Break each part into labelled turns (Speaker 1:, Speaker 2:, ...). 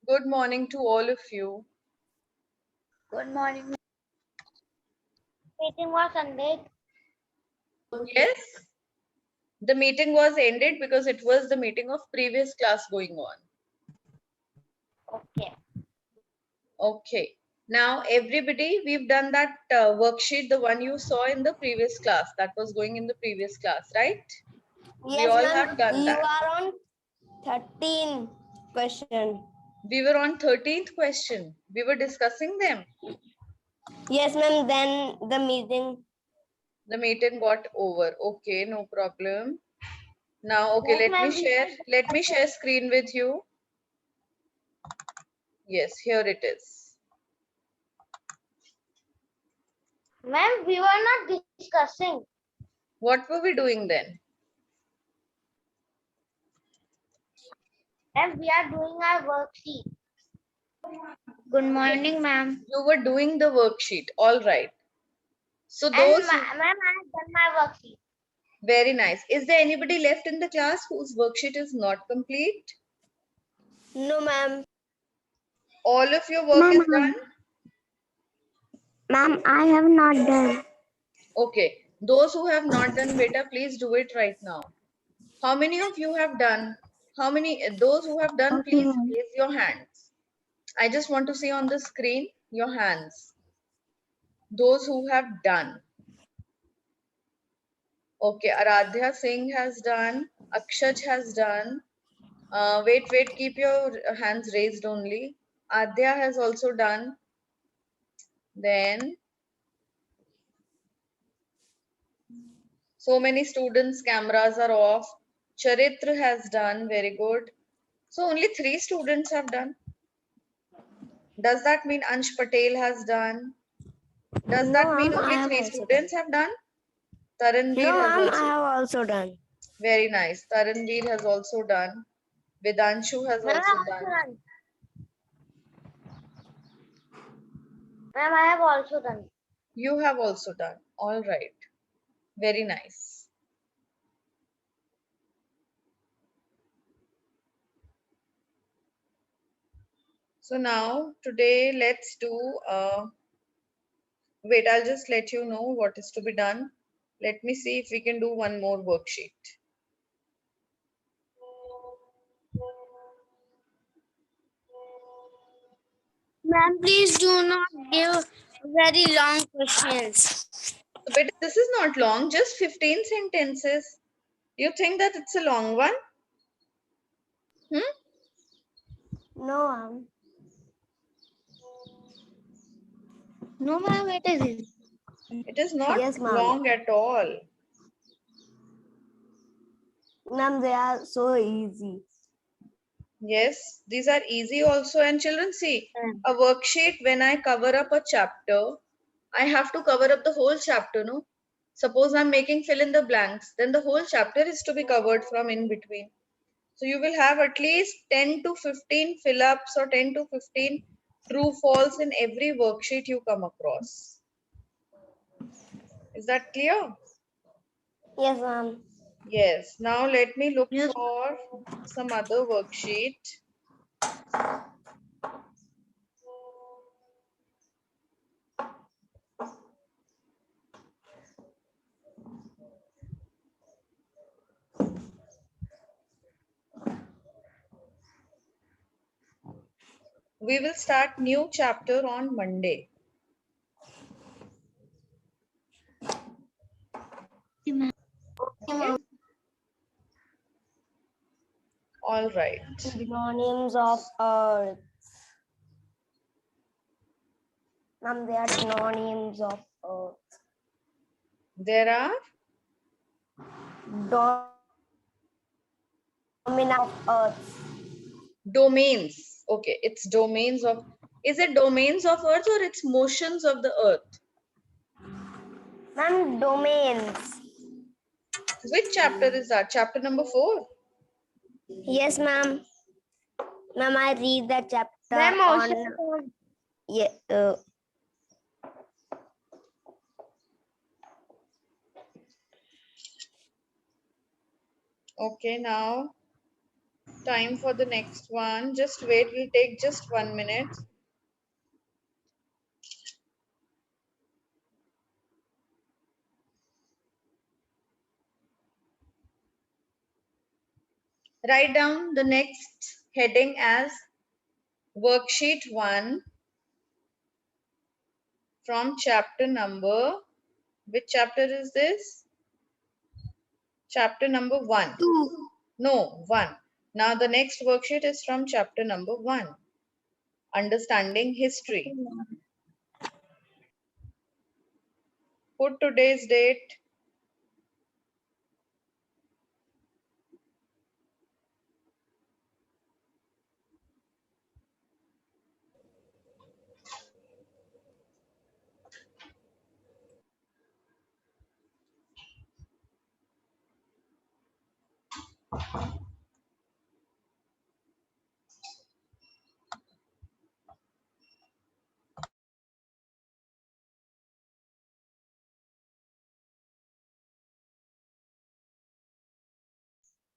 Speaker 1: Good morning to all of you.
Speaker 2: Good morning. Meeting was ended.
Speaker 1: Yes, the meeting was ended because it was the meeting of previous class going on.
Speaker 2: Okay.
Speaker 1: Okay. Now, everybody, we've done that worksheet, the one you saw in the previous class, that was going in the previous class, right? We
Speaker 3: Yes,
Speaker 1: all
Speaker 3: ma'am.
Speaker 1: have done
Speaker 3: You
Speaker 1: that.
Speaker 3: are on 13 question.
Speaker 1: We were on 13th question. We were discussing them.
Speaker 3: Yes, ma'am. Then the meeting.
Speaker 1: The meeting got over. Okay, no problem. Now, okay,
Speaker 2: Yes, ma'am.
Speaker 1: let me share screen with you. Yes, here it is.
Speaker 2: Ma'am, we were not discussing.
Speaker 1: What were we doing then?
Speaker 2: Ma'am, we are doing our worksheet. Good morning, ma'am.
Speaker 1: You were doing the worksheet. All right. So
Speaker 2: And
Speaker 1: those
Speaker 2: ma'am, I have done my worksheet.
Speaker 1: very nice. Is there anybody left in the class whose worksheet is not complete?
Speaker 3: No, ma'am.
Speaker 1: All of your work is done?
Speaker 3: Ma'am, I have not done.
Speaker 1: Okay. Those who have not done beta, please do it right now. How many of you have done? How many? Those who have done,
Speaker 3: Okay,
Speaker 1: please
Speaker 3: ma'am.
Speaker 1: raise your hands. I just want to see on the screen your hands. Those who have done. Okay. Aradhya Singh has done. Akshaj has done. Wait, keep your hands raised only. Adya has also done. Then, so many students' cameras are off. Charitra has done, very good. So, only 3 students have done. Does that mean Ansh Patel has done? Does
Speaker 3: No,
Speaker 1: that mean
Speaker 3: ma'am. I
Speaker 1: only
Speaker 3: have
Speaker 1: 3
Speaker 3: also done.
Speaker 1: students have done?
Speaker 3: No,
Speaker 1: Taranveer has
Speaker 3: ma'am. I
Speaker 1: also.
Speaker 3: have also done.
Speaker 1: Very nice. Taranveer has also done. Vedanshu has
Speaker 2: Ma'am, I
Speaker 1: also
Speaker 2: have
Speaker 1: done.
Speaker 2: also done. Ma'am, I have also done.
Speaker 1: You have also done. All right. Very nice. So now today let's do wait, I'll just let you know what is to be done. Let me see if we can do one more worksheet.
Speaker 3: Ma'am, please do not give very long questions.
Speaker 1: But this is not long, just 15 sentences. You think that it's a long one? Hmm?
Speaker 3: No, ma'am.
Speaker 2: No, ma'am, it is.
Speaker 1: It is not
Speaker 3: Yes, ma'am.
Speaker 1: long at all.
Speaker 3: Ma'am, they are so easy.
Speaker 1: Yes, these are easy also. And children, see, a worksheet, when I cover up a chapter, I have to cover up the whole chapter, no? Suppose I'm making fill in the blanks, then the whole chapter is to be covered from in between. So you will have at least 10 to 15 fill ups or 10 to 15 true false in every worksheet you come across. Is that clear?
Speaker 3: Yes, ma'am.
Speaker 1: Yes. Now let me look
Speaker 2: Yes.
Speaker 1: for some other worksheet. We will start new chapter on Monday. Okay. All right.
Speaker 3: Synonyms of earth. Ma'am, they are synonyms of earth.
Speaker 1: There are
Speaker 3: Domina of earth.
Speaker 1: domains. Okay, it's domains of. Is it domains of earth or it's motions of the earth?
Speaker 3: Ma'am, domains.
Speaker 1: Which chapter is that? Chapter number 4?
Speaker 3: Yes, ma'am. Ma'am, I read the chapter
Speaker 2: Ma'am,
Speaker 3: on.
Speaker 2: also.
Speaker 3: Yeah,
Speaker 1: Okay, now Time for the next one. Just wait, we'll take just 1 minute. Write down the next heading as worksheet 1 from chapter number. Which chapter is this? Chapter number 1.
Speaker 3: 2.
Speaker 1: No, 1. Now the next worksheet is from chapter number 1. Understanding history. Put today's date.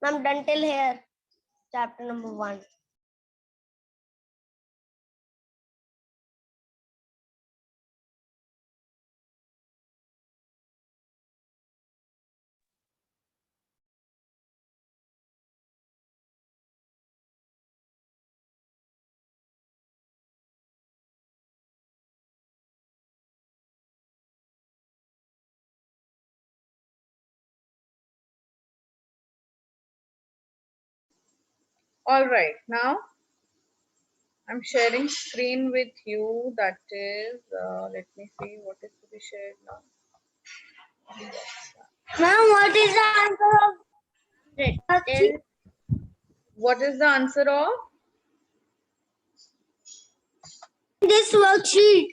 Speaker 2: Ma'am, done till here. Chapter number 1.
Speaker 1: All right, now I'm sharing screen with you. That is, let me see what is to be shared now.
Speaker 3: Ma'am, what is the answer of
Speaker 1: What is the answer of?
Speaker 3: this worksheet?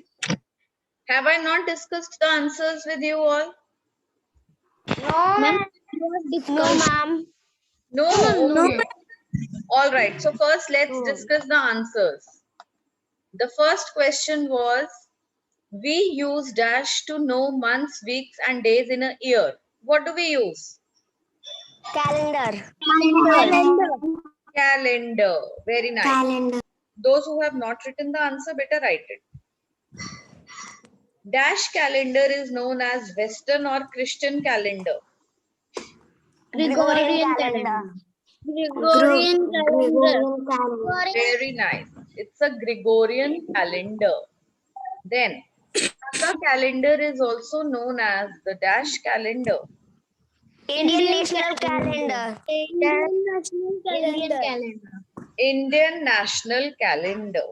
Speaker 1: Have I not discussed the answers with you all?
Speaker 2: No, ma'am. No, ma'am.
Speaker 1: No,
Speaker 3: No.
Speaker 1: okay. All right, so first let's
Speaker 2: No.
Speaker 1: discuss the answers. The first question was, we use dash to know months, weeks and days in a year. What do we use?
Speaker 2: Calendar.
Speaker 1: Calendar. Very nice.
Speaker 3: Calendar.
Speaker 1: Those who have not written the answer, better write it. Dash calendar is known as Western or Christian calendar.
Speaker 2: Gregorian calendar.
Speaker 3: Gregorian calendar.
Speaker 1: Very nice. It's a Gregorian calendar. Then, Saka calendar is also known as the dash calendar.
Speaker 2: Indian national calendar.
Speaker 3: Indian national calendar.
Speaker 1: Indian national calendar.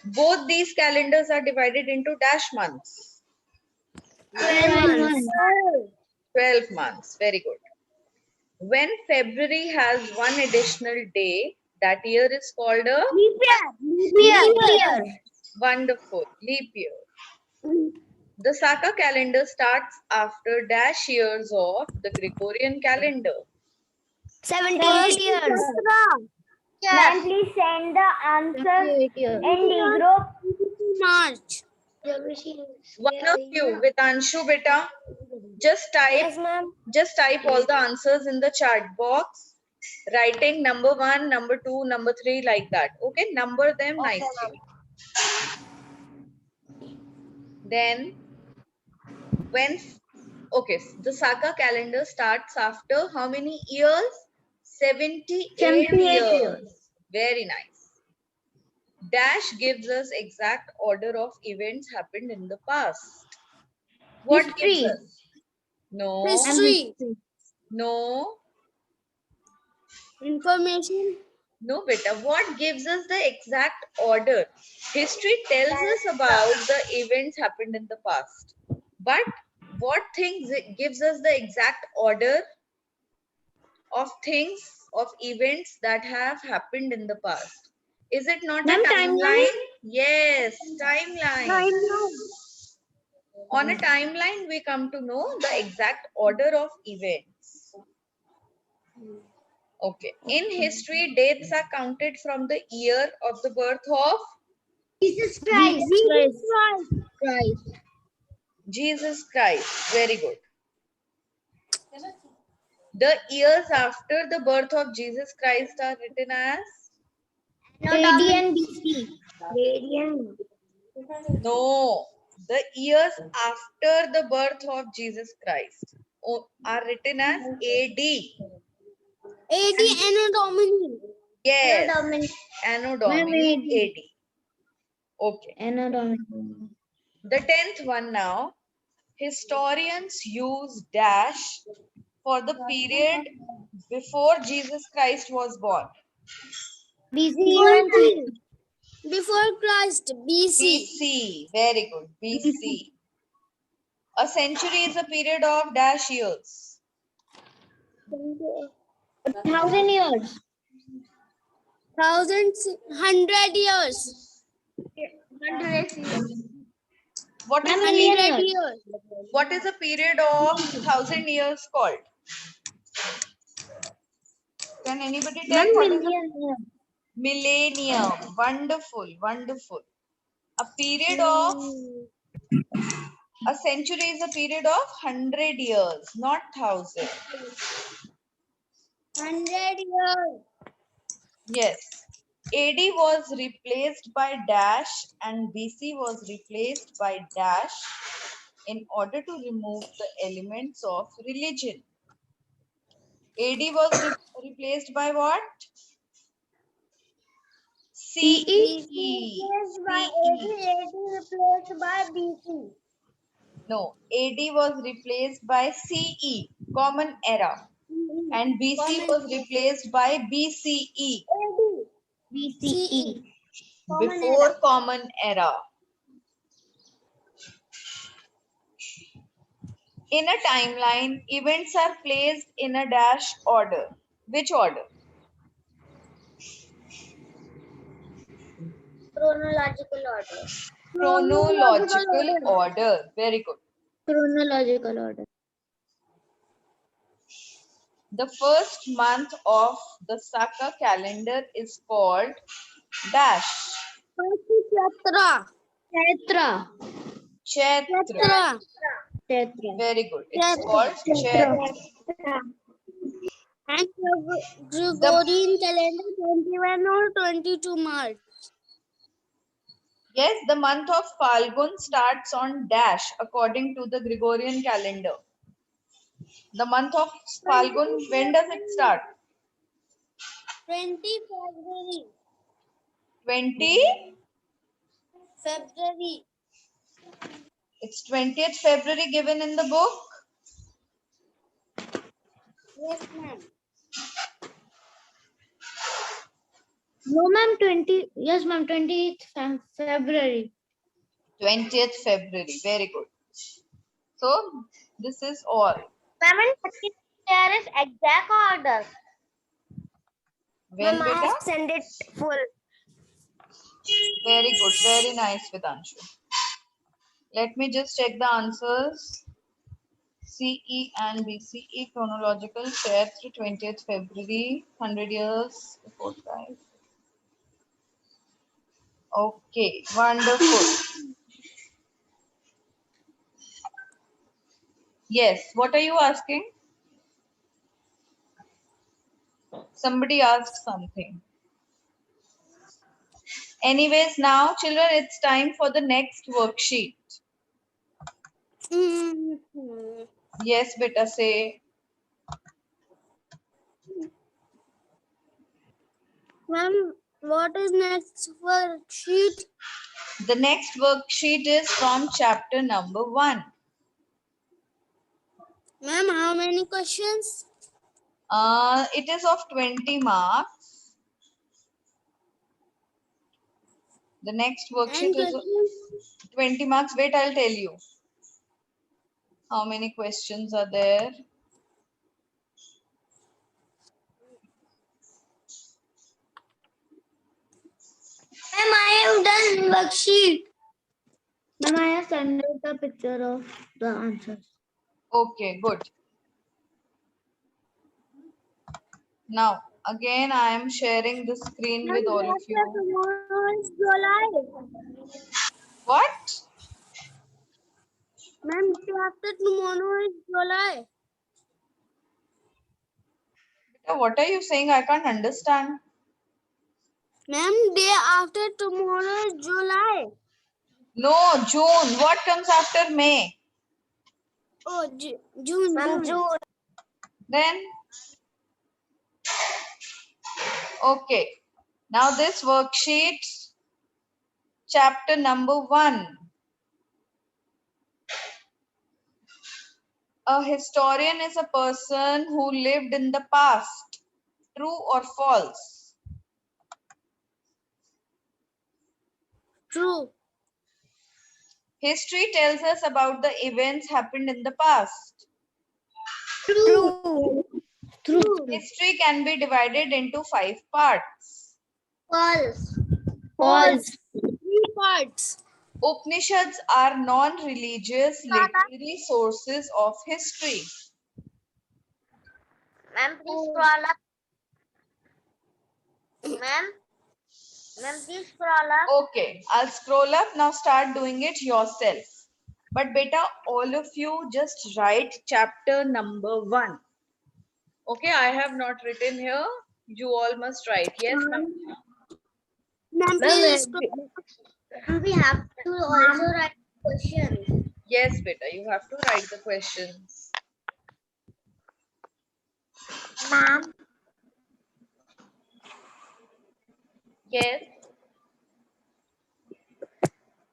Speaker 1: Both these calendars are divided into dash months.
Speaker 2: 12 months.
Speaker 1: 12 months. Very good. When February has one additional day, that year is called a
Speaker 2: Leap year.
Speaker 1: wonderful leap year. The Saka calendar starts after dash years of the Gregorian calendar.
Speaker 2: 78 years. Ma'am, please send the answer in D group.
Speaker 3: March.
Speaker 1: One of you with Anshu beta, just
Speaker 2: Yes,
Speaker 1: type
Speaker 2: ma'am.
Speaker 1: all the answers in the chat box, writing number 1, number 2, number 3 like that. Okay, number them
Speaker 2: Okay,
Speaker 1: nicely. Then when the Saka calendar starts after how many years? 78 years. Very nice. Dash gives us exact order of events happened in the past. What gives
Speaker 2: History.
Speaker 1: us? No.
Speaker 3: History.
Speaker 1: No.
Speaker 3: Information.
Speaker 1: No, beta. What gives us the exact order? History tells us about the events happened in the past. But what things gives us the exact order of things, of events that have happened in the past? Is it not a timeline? Yes, timeline. On a timeline, we come to know the exact order of events. Okay. In history, dates are counted from the year of the birth of
Speaker 3: Jesus Christ.
Speaker 1: Jesus Christ. Very good. The years after the birth of Jesus Christ are written as?
Speaker 2: AD and BC. AD and
Speaker 1: No. The years after the birth of Jesus Christ are written as AD.
Speaker 3: AD Anno Domini.
Speaker 1: Yes.
Speaker 2: Domini.
Speaker 1: Anno Domini AD. Okay.
Speaker 2: Anno Domini.
Speaker 1: The 10th one now. Historians use dash for the period before Jesus Christ was born.
Speaker 2: BC and
Speaker 3: BC. Before Christ. BC.
Speaker 1: BC. Very good. BC. A century is a period of dash years.
Speaker 2: 1,000 years.
Speaker 3: 100 years.
Speaker 2: 100 years.
Speaker 1: What is,
Speaker 2: Ma'am,
Speaker 1: a,
Speaker 2: million
Speaker 3: 100
Speaker 2: years.
Speaker 3: years.
Speaker 1: what is a period of 1,000 years called? Can anybody tell
Speaker 2: Ma'am,
Speaker 1: what is a
Speaker 2: million years.
Speaker 1: millennium? Wonderful, wonderful. A period of a century is a period of 100 years, not 1,000.
Speaker 3: 100 years.
Speaker 1: Yes. AD was replaced by dash and BC was replaced by dash in order to remove the elements of religion. AD was replaced by what? CE.
Speaker 3: Replaced by AD. AD replaced by BC.
Speaker 1: No, AD was replaced by CE, Common Era, and BC was replaced by BCE,
Speaker 3: AD.
Speaker 2: BCE.
Speaker 1: before Common Era. In a timeline, events are placed in a dash order. Which order?
Speaker 2: Chronological order.
Speaker 1: Chronological order. Very good.
Speaker 2: Chronological order.
Speaker 1: The first month of the Saka calendar is called dash.
Speaker 3: Chatra.
Speaker 2: Chaitra.
Speaker 1: Chaitra.
Speaker 3: Chatra.
Speaker 2: Chaitra.
Speaker 1: Very good. It's
Speaker 3: Chaitra.
Speaker 1: called Chaitra.
Speaker 3: And Gregorian calendar 21 or 22 March.
Speaker 1: Yes, the month of Falgun starts on dash according to the Gregorian calendar. The month of Falgun, when does it start?
Speaker 3: 20 February.
Speaker 1: 20?
Speaker 3: February.
Speaker 1: It's 20th February given in the book.
Speaker 3: Yes, ma'am.
Speaker 2: No, ma'am, 20. Yes, ma'am, 20th February.
Speaker 1: 20th February. Very good. So, this is all.
Speaker 2: Ma'am, there is exact order.
Speaker 1: Well, beta?
Speaker 2: Send it full.
Speaker 1: Very good. Very nice, Vedanshu. Let me just check the answers. CE and BCE chronological shared through 20th February, 100 years before Christ. Okay, wonderful. Yes, what are you asking? Somebody asked something. Anyways, now children, it's time for the next worksheet. Yes, beta, say.
Speaker 3: Ma'am, what is next worksheet?
Speaker 1: The next worksheet is from chapter number 1.
Speaker 3: Ma'am, how many questions?
Speaker 1: It is of 20 marks. The next worksheet is 20 marks. Wait, I'll tell you. How many questions are there?
Speaker 3: Ma'am, I have done worksheet.
Speaker 2: Ma'am, I have sent out a picture of the answers.
Speaker 1: Okay, good. Now, again, I am sharing the screen with all of you.
Speaker 3: Tomorrow is July.
Speaker 1: What?
Speaker 3: Ma'am, after tomorrow is July.
Speaker 1: What are you saying? I can't understand.
Speaker 3: Ma'am, day after tomorrow is July.
Speaker 1: No, June. What comes after May?
Speaker 3: Oh, June.
Speaker 2: Ma'am, June.
Speaker 1: Then, okay. Now this worksheet, chapter number 1. A historian is a person who lived in the past. True or false?
Speaker 3: True.
Speaker 1: History tells us about the events happened in the past.
Speaker 2: True. True.
Speaker 1: History can be divided into 5 parts.
Speaker 2: False.
Speaker 3: False. 3 parts.
Speaker 1: Upanishads are non-religious literary sources of history.
Speaker 2: Ma'am, please scroll up. Ma'am, please scroll up.
Speaker 1: Okay, I'll scroll up. Now start doing it yourself. But beta, all of you just write chapter number 1. Okay, I have not written here. You all must write. Yes, ma'am.
Speaker 3: Ma'am, please.
Speaker 2: We have to also write questions.
Speaker 1: Yes, beta, you have to write the questions.
Speaker 2: Ma'am.
Speaker 1: Yes.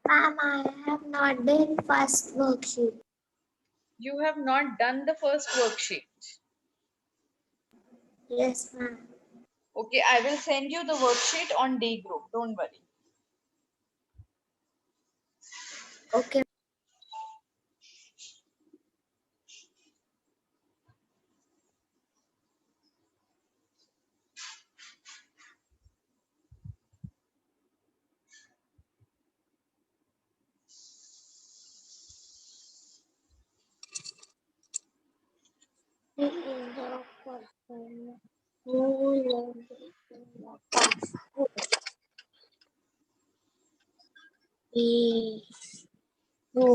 Speaker 2: Ma'am, I have not done first worksheet.
Speaker 1: You have not done the first worksheet.
Speaker 2: Yes, ma'am.
Speaker 1: Okay, I will send you the worksheet on D group. Don't worry.
Speaker 2: Okay. He is the person who lived in the past. He who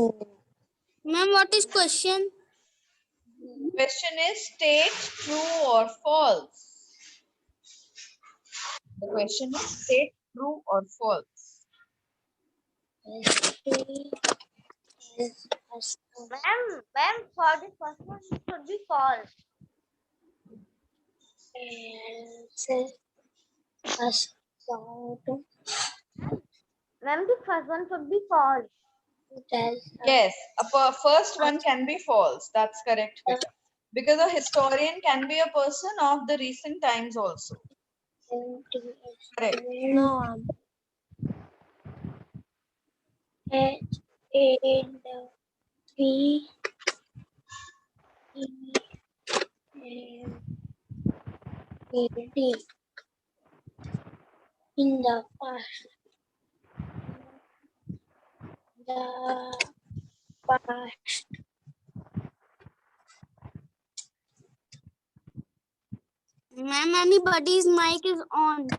Speaker 3: Ma'am, what is question?
Speaker 1: Question is state true or false. The question is state true or false.
Speaker 2: Ma'am, for the first one, it should be false. Ma'am, the first one should be false.
Speaker 1: Yes, first one can be false. That's correct, beta. Because a historian can be a person of the recent times also. Correct.
Speaker 2: No, ma'am. In the three in the past. The past.
Speaker 3: Ma'am, anybody's mic is on.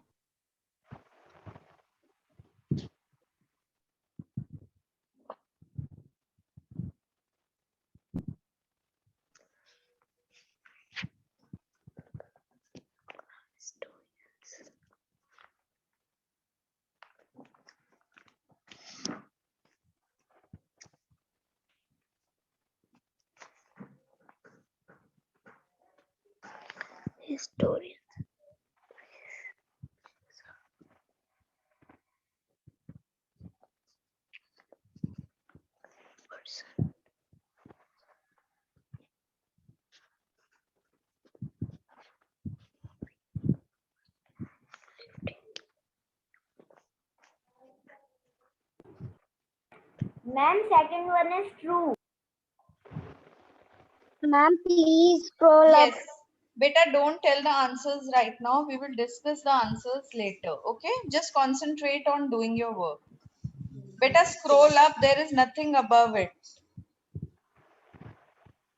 Speaker 2: Historian. Ma'am, second one is true. Ma'am, please scroll up.
Speaker 1: Yes. Beta, don't tell the answers right now. We will discuss the answers later. Okay? Just concentrate on doing your work. Beta, scroll up. There is nothing above it.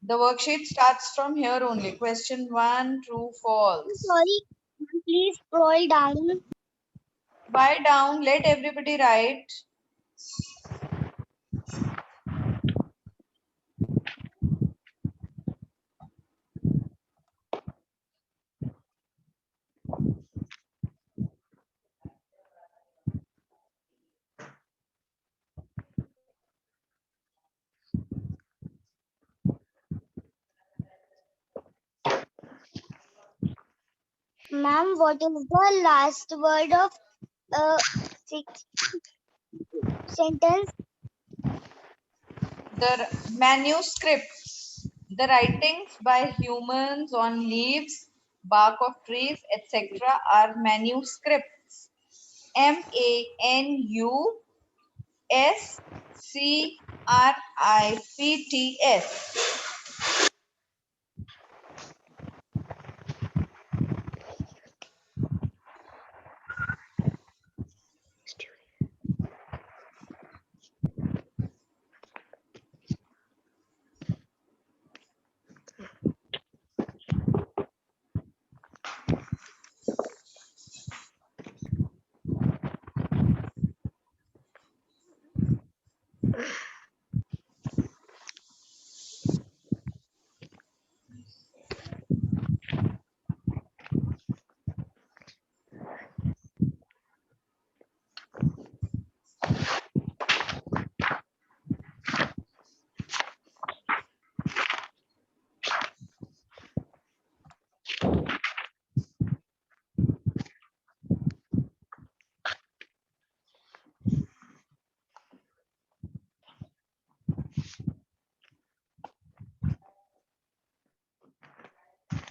Speaker 1: The worksheet starts from here only. Question 1, true, false.
Speaker 2: Sorry, ma'am, please scroll down.
Speaker 1: Why down? Let everybody write.
Speaker 2: Ma'am, what is the last word of sixth sentence?
Speaker 1: The manuscripts, the writings by humans on leaves, bark of trees, etc., are manuscripts. MANUSCRIPTS.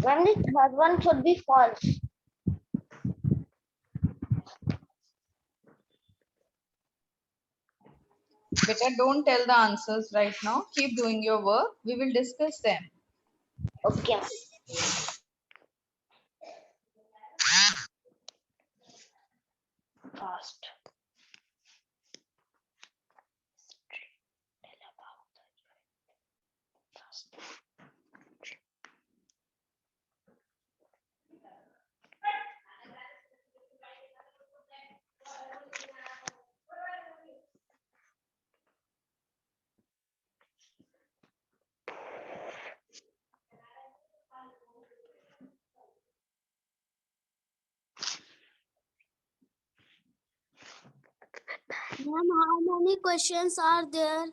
Speaker 2: Ma'am, the third one should be false.
Speaker 1: Better don't tell the answers right now. Keep doing your work. We will discuss them.
Speaker 2: Okay. Fast.
Speaker 3: Ma'am, how many questions are there?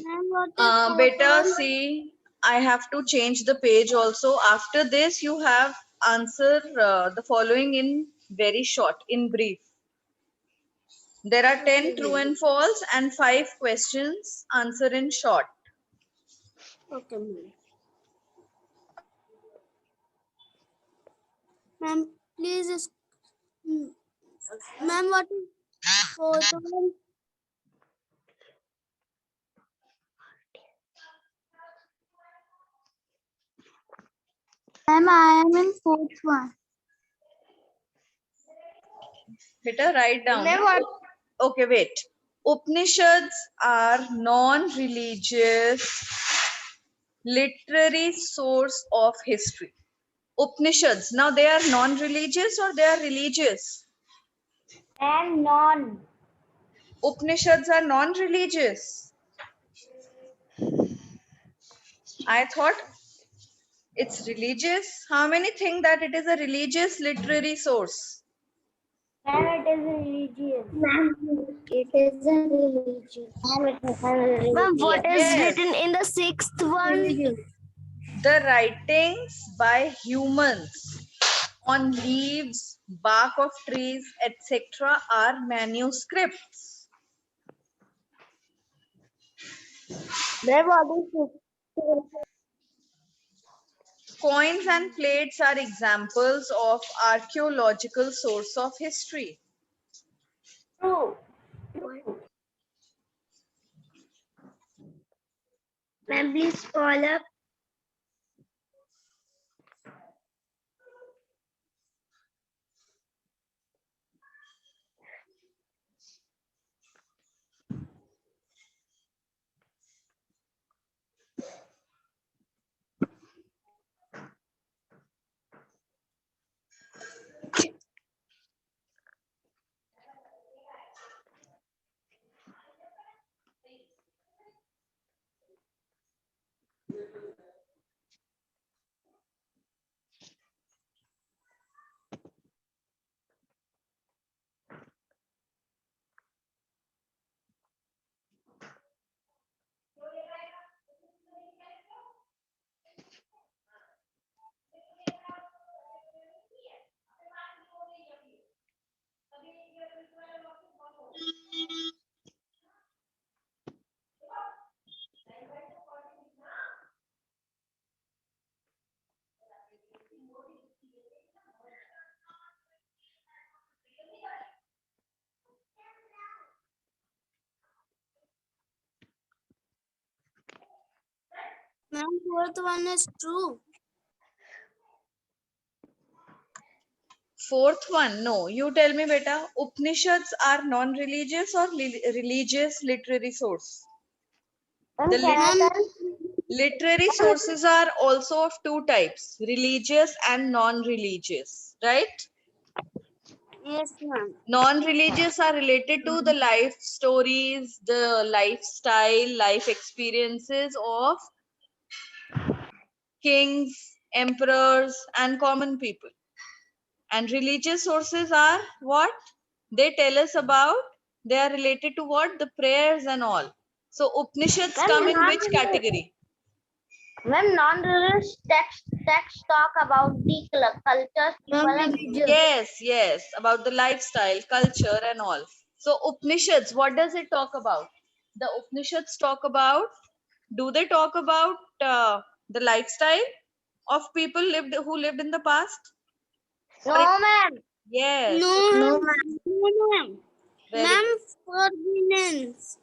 Speaker 3: Ma'am, what is
Speaker 1: Beta,
Speaker 3: total?
Speaker 1: see, I have to change the page also. After this, you have answer the following in very short, in brief. There are 10 true and false and 5 questions. Answer in short.
Speaker 3: Okay, ma'am. Ma'am, please. Ma'am, what is total? Ma'am, I am in fourth one.
Speaker 1: Beta, write down.
Speaker 2: Ma'am, what?
Speaker 1: Okay, wait. Upanishads are non-religious literary source of history. Upanishads, now they are non-religious or they are religious?
Speaker 2: And non.
Speaker 1: Upanishads are non-religious. I thought it's religious. How many think that it is a religious literary source?
Speaker 2: Ma'am, it is religious. Ma'am, it is a religion. Ma'am, it is a religion.
Speaker 3: Ma'am, what is
Speaker 1: Yes.
Speaker 3: written in the sixth one?
Speaker 1: The writings by humans on leaves, bark of trees, etc. are manuscripts.
Speaker 2: Ma'am, what is
Speaker 1: Coins and plates are examples of archaeological source of history.
Speaker 2: true? Ma'am, please follow.
Speaker 3: Ma'am, fourth one is true.
Speaker 1: Fourth one, no. You tell me, beta. Upanishads are non-religious or religious literary source? The
Speaker 3: Ma'am,
Speaker 1: literary sources are also of two types, religious and non-religious, right?
Speaker 3: yes, ma'am.
Speaker 1: Non-religious are related to the life stories, the lifestyle, life experiences of kings, emperors, and common people. And religious sources are what? They tell us about, they are related to what? The prayers and all. So Upanishads come in which category?
Speaker 2: Ma'am, non-religious text talk about the cultures, people, and
Speaker 1: Yes, about the lifestyle, culture, and all. So Upanishads, what does it talk about? The Upanishads talk about, do they talk about the lifestyle of people who lived in the past?
Speaker 2: no, ma'am.
Speaker 1: Yes.
Speaker 3: No,
Speaker 2: No,
Speaker 3: ma'am. No, ma'am.
Speaker 1: Very
Speaker 3: Ma'am,
Speaker 1: good.
Speaker 3: forbearance.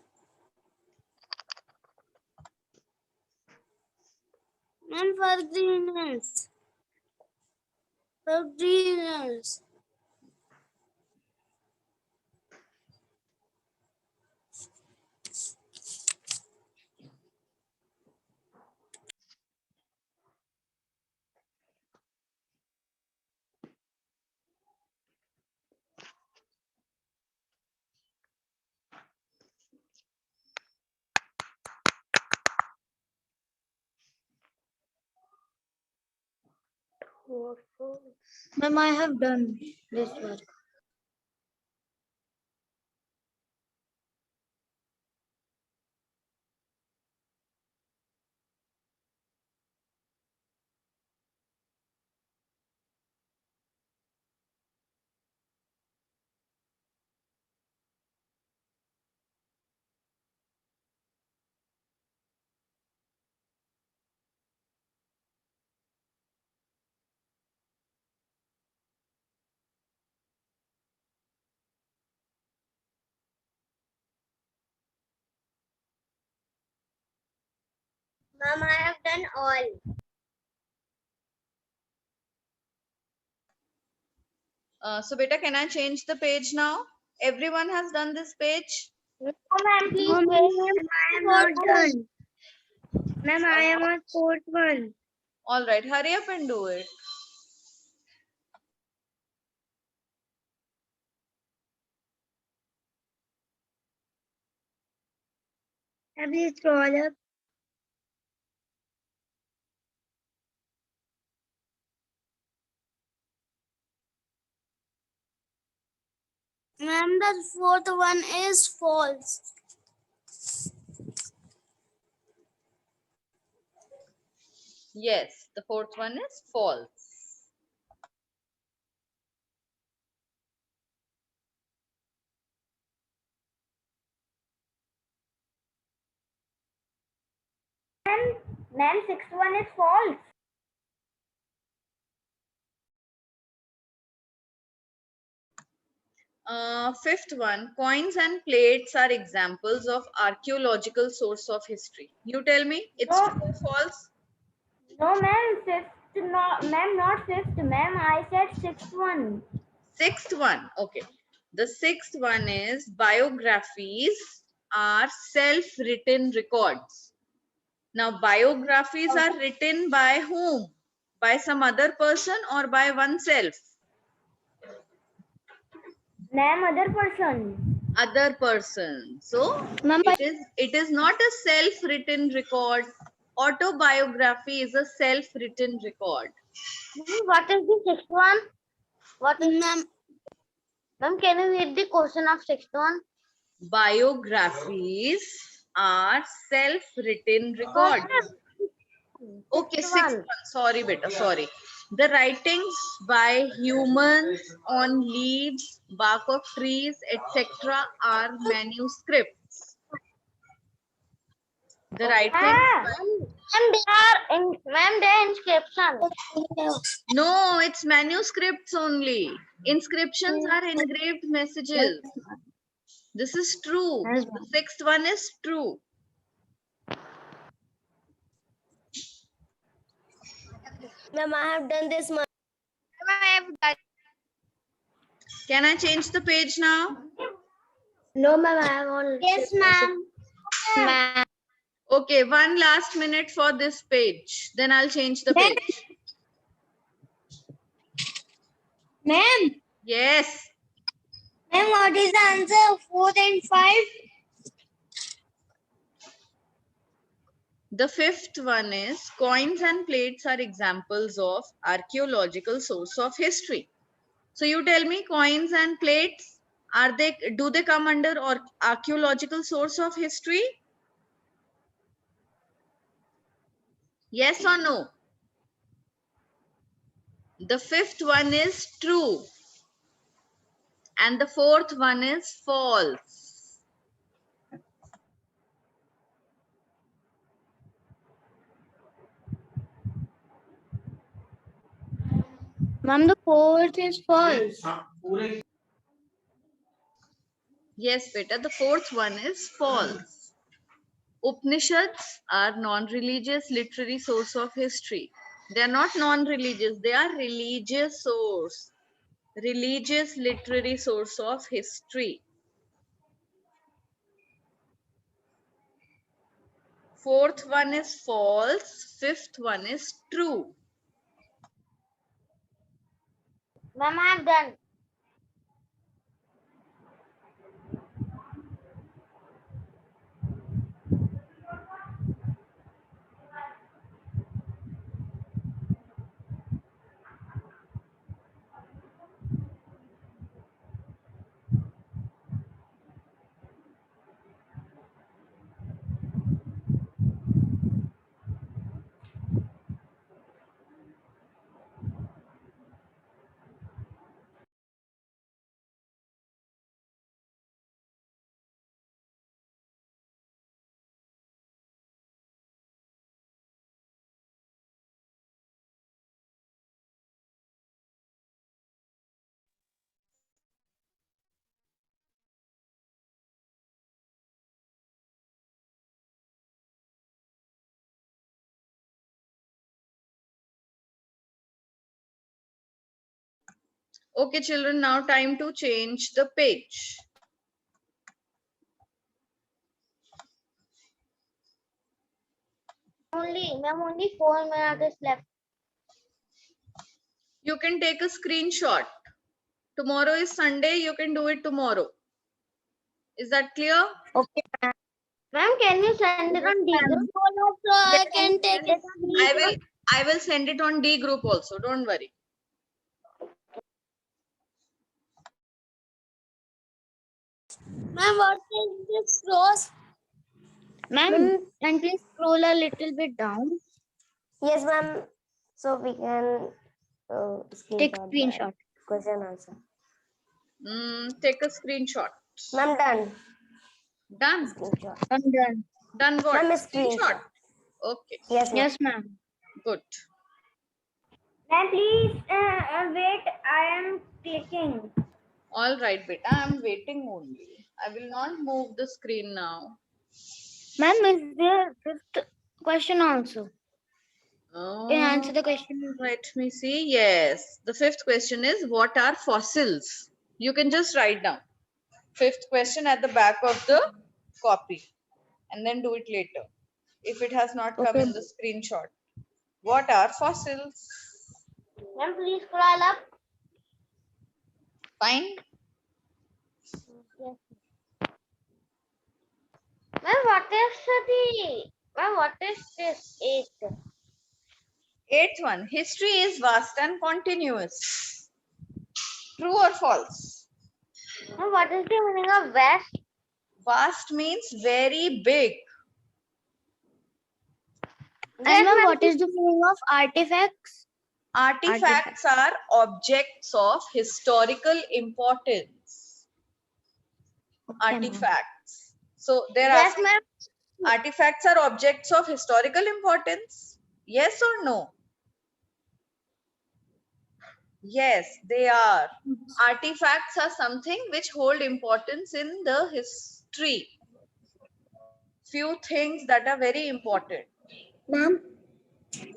Speaker 3: Ma'am, forbearance. Forbearance.
Speaker 2: Ma'am, I have done this work. Ma'am, I have done all.
Speaker 1: So beta, can I change the page now? Everyone has done this page.
Speaker 2: No, ma'am, please
Speaker 3: No,
Speaker 2: wait.
Speaker 3: ma'am.
Speaker 2: I am not done. Ma'am, I am on fourth one.
Speaker 1: All right, hurry up and do it.
Speaker 2: Have you scroll up?
Speaker 3: Ma'am, the fourth one is false.
Speaker 1: Yes, the fourth one is false.
Speaker 2: Ma'am, sixth one is false.
Speaker 1: Fifth one, coins and plates are examples of archaeological source of history. You tell me, it's
Speaker 2: No.
Speaker 1: true or false?
Speaker 2: No, ma'am, fifth, no, ma'am, not fifth, ma'am. I said sixth one.
Speaker 1: Sixth one, okay. The sixth one is biographies are self-written records. Now, biographies are written by whom? By some other person or by oneself?
Speaker 2: Ma'am, other person.
Speaker 1: Other person. So
Speaker 2: Ma'am,
Speaker 1: it is not a self-written record. Autobiography is a self-written record.
Speaker 2: what is the sixth one? What is?
Speaker 3: Ma'am,
Speaker 2: Ma'am, can you read the question of sixth one?
Speaker 1: Biographies are self-written records. Okay, sixth one. Sorry, beta. Sorry. The writings by humans on leaves, bark of trees, etc. are manuscripts. The writings.
Speaker 2: Ma'am, they are inscription.
Speaker 1: No, it's manuscripts only. Inscriptions are engraved messages. This is true. The sixth one is true.
Speaker 2: Ma'am, I have done this much.
Speaker 3: I have done.
Speaker 1: Can I change the page now?
Speaker 2: No, ma'am, I have already.
Speaker 3: Yes, ma'am. Ma'am.
Speaker 1: Okay, one last minute for this page. Then I'll change the page.
Speaker 3: Ma'am.
Speaker 1: Yes.
Speaker 3: Ma'am, what is the answer? 4 and 5?
Speaker 1: The fifth one is coins and plates are examples of archaeological source of history. So you tell me, coins and plates, do they come under or archaeological source of history? Yes or no? The fifth one is true. And the fourth one is false.
Speaker 3: Ma'am, the 4th is false.
Speaker 1: Yes, beta, the fourth one is false. Upanishads are non-religious literary source of history. They are not non-religious, they are religious source. Religious literary source of history. Fourth one is false. Fifth one is true.
Speaker 3: Ma'am, I have done.
Speaker 1: Okay, children, now time to change the page.
Speaker 3: Only 4 minutes left.
Speaker 1: You can take a screenshot. Tomorrow is Sunday, you can do it tomorrow. Is that clear?
Speaker 3: Okay, ma'am. Ma'am, can you send it on D group? So I can take it.
Speaker 1: I will send it on D group also. Don't worry.
Speaker 3: Ma'am, what is this cross? Ma'am, and please scroll a little bit down.
Speaker 2: Yes, ma'am. So we can
Speaker 3: Take
Speaker 2: screenshot
Speaker 3: screenshot.
Speaker 2: the question answer.
Speaker 1: Take a screenshot.
Speaker 2: Ma'am, done.
Speaker 1: Done.
Speaker 2: Screenshot.
Speaker 3: I'm done.
Speaker 1: Done what?
Speaker 2: Ma'am, a screenshot.
Speaker 1: Okay.
Speaker 2: Yes, ma'am.
Speaker 3: Yes, ma'am.
Speaker 1: Good.
Speaker 3: Ma'am, please wait. I am clicking.
Speaker 1: All right, beta. I'm waiting only. I will not move the screen now.
Speaker 3: Ma'am, is there fifth question also? Can you answer
Speaker 1: Oh,
Speaker 3: the question?
Speaker 1: let me see. Yes. The fifth question is, what are fossils? You can just write down. Fifth question at the back of the copy and then do it later if it has not come
Speaker 3: Okay.
Speaker 1: in the screenshot. What are fossils?
Speaker 3: Ma'am, please scroll up.
Speaker 1: Fine.
Speaker 3: Yes. Ma'am, what is this? Eighth.
Speaker 1: Eighth one. History is vast and continuous. True or false?
Speaker 3: Ma'am, what is the meaning of vast?
Speaker 1: Vast means very big.
Speaker 3: And ma'am, what is the meaning of artifacts?
Speaker 1: Artifacts are objects of historical importance.
Speaker 3: Okay,
Speaker 1: Artifacts. So there
Speaker 3: yes,
Speaker 1: are
Speaker 3: ma'am.
Speaker 1: artifacts are objects of historical importance. Yes or no? Yes, they are. Artifacts are something which hold importance in the history. Few things that are very important.
Speaker 2: Ma'am,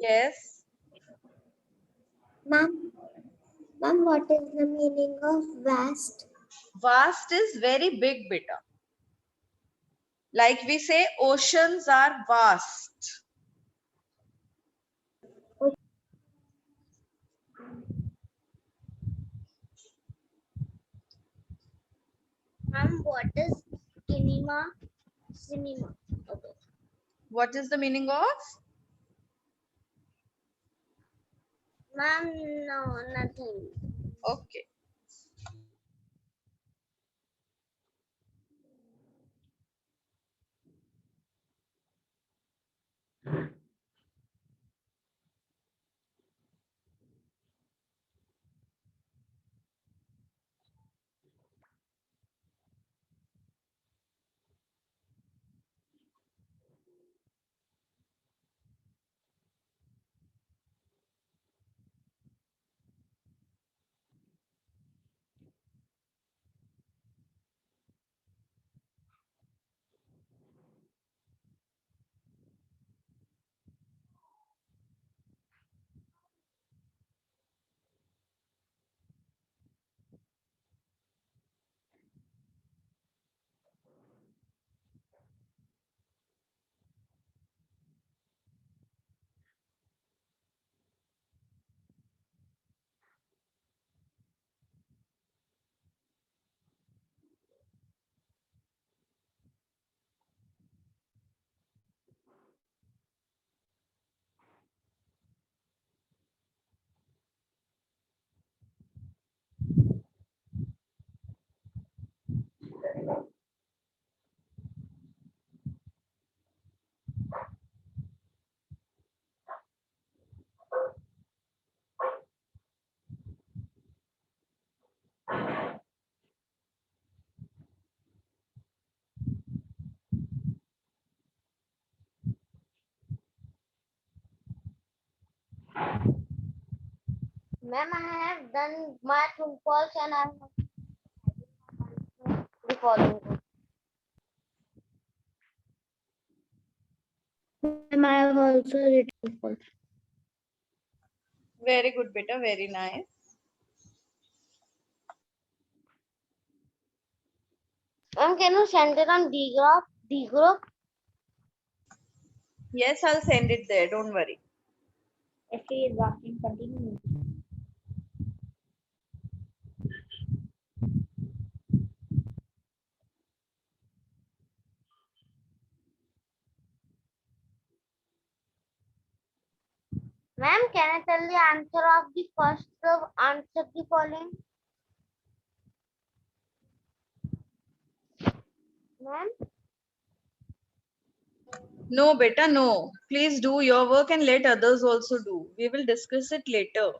Speaker 1: Yes.
Speaker 2: Ma'am, what is the meaning of vast?
Speaker 1: Vast is very big, beta. Like we say, oceans are vast.
Speaker 3: Ma'am, what is cinema? Cinema. Okay.
Speaker 1: What is the meaning of?
Speaker 3: Ma'am, no, nothing.
Speaker 1: Okay.
Speaker 3: Ma'am, I have done my true false and I have the following.
Speaker 2: Ma'am, I have also written false.
Speaker 1: Very good, beta. Very nice.
Speaker 3: Ma'am, can you send it on D group? D group?
Speaker 1: Yes, I'll send it there. Don't worry.
Speaker 2: If he is walking, continue.
Speaker 3: Ma'am, can I tell the answer of the first answer the following? Ma'am?
Speaker 1: No, beta, no. Please do your work and let others also do. We will discuss it later.